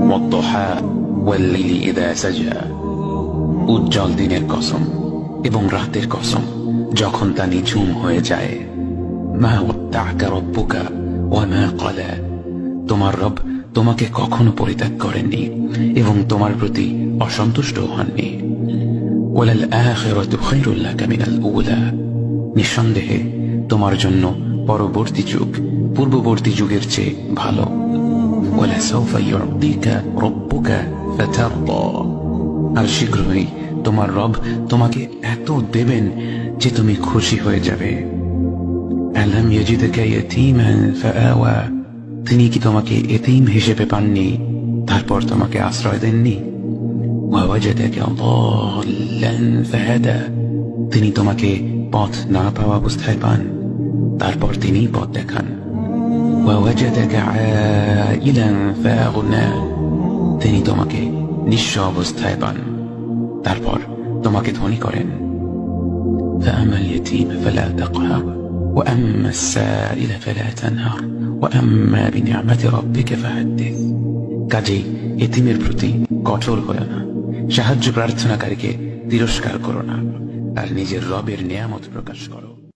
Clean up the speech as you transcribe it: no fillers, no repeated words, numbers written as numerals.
ওয়াদ-দুহা ওয়াল-লাইলি ইযা সাজা। উজ্জ্বল দিনের কসম এবং রাতের কসম যখন তা নিঝুম হয়ে যায়। মা ওয়াদ্দা'কা রাব্বুকা ওয়া মা ক্বালা। তোমার রব তোমাকে কখনো পরিত্যাগ করেননি এবং তোমার প্রতি অসন্তুষ্ট হননি। ওয়ালাল আখিরাতু খায়রুল লাকা মিনাল উলা। নিঃসন্দেহে তোমার জন্য পরবর্তী যুগ পূর্ববর্তী যুগের চেয়ে ভালো। ওয়ালাসাউফা ইউ'তিকা রাব্বুকা ফাতারদা। আর শীঘ্রই তোমার রব তোমাকে এত দেবেন যে তুমি খুশি হয়ে যাবে। আলাম ইয়াজিদকা ইয়াতীমান ফাআওয়া। তিনি কি তোমাকে এতিম হিসেবে পাননি তারপর তোমাকে আশ্রয় দেননি? ওয়াওয়াজাদাকা দাল্লান ফাহাদা। তিনি তোমাকে পথ না পাওয়া অবস্থায় পান তারপর তিনি পথ দেখান। ওয়াওয়াজাদাকা আইলান ফাআগনা। তিনি তোমাকে নিঃস্ব অবস্থায় পান তারপর তোমাকে ধনী করেন। فأما اليتيم فلا تقهر وأما السائل فلا تنهر وأما بنعمة ربك فحدث। কাজেই এতিমের প্রতি কঠোর হও না, সাহায্য প্রার্থনাকারীকে তিরস্কার করো না, আর নিজের রবের নিয়ামত প্রকাশ করো।